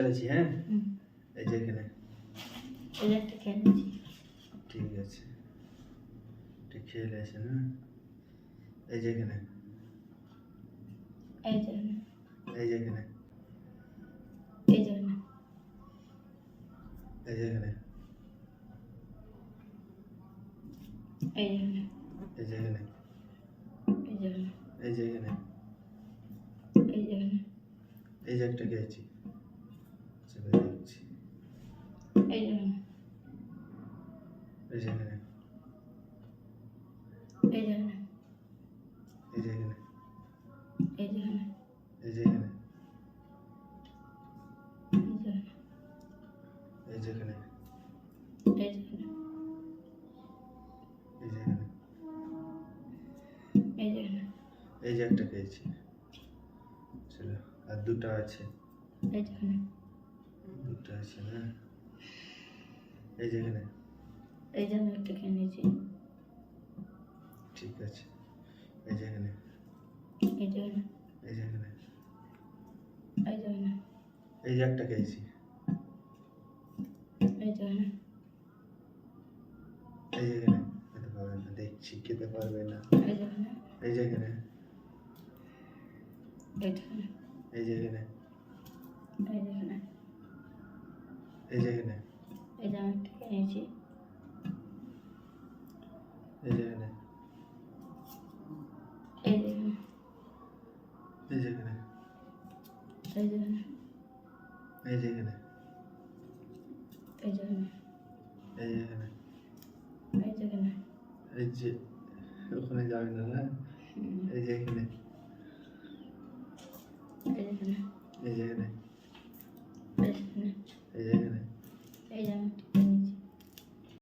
ফেলেছি, হ্যাঁ? এই যে এখানে। এই যে একটা খেয়ে নিয়েছি। ঠিক আছে। এটা খেয়ে নিয়েছেন, হ্যাঁ? এই যে এখানে। এই যে এখানে। এই যে এখানে। এই যে এখানে। এই যে এখানে। এই যে এখানে। এই যে এখানে। এই যে এখানে। এই যে এখানে। এই যে এখানে। এই যে একটা খেয়েছি। চেপে দিচ্ছি। এই যে এখানে। এই যে এখানে। এই যে এখানে। এই যে এখানে। এই যে এখানে। এই যে এখানে। এই যে এখানে। এই যে এখানে। এই যে এখানে। এই যে এখানে। এই যে এখানে। এই যে একটা খেয়েছি। চলো, আর দুটো আছে। এই যে এখানে। দুটো আছে না? এই যে এখানে। এই যে আমি একটা খেয়ে নিয়েছি। ঠিক আছে। এই যে এখানে। এই যে এখানে। এই যে এখানে। এই যে এখানে। এই যে একটা খেয়েছি। এই যে এখানে। এই যে এখানে। খেতে পারবে না, দেখছি খেতে পারবে না। এই যে এখানে। এই যে এখানে। এই যে এখানে। এই যে এখানে। এই যে এখানে। এই যে এখানে। এই যে আমি একটা খেয়ে নিয়েছি। এই যে এখানে। এই যে এখানে। এই যে এখানে। এই যে এখানে। এই যে এখানে। এই যে এখানে। এই যে এখানে। এই যে এখানে। এই যে ওখানে যাবে না, না? এই যে এখানে। এই যে এখানে। এই যে এখানে।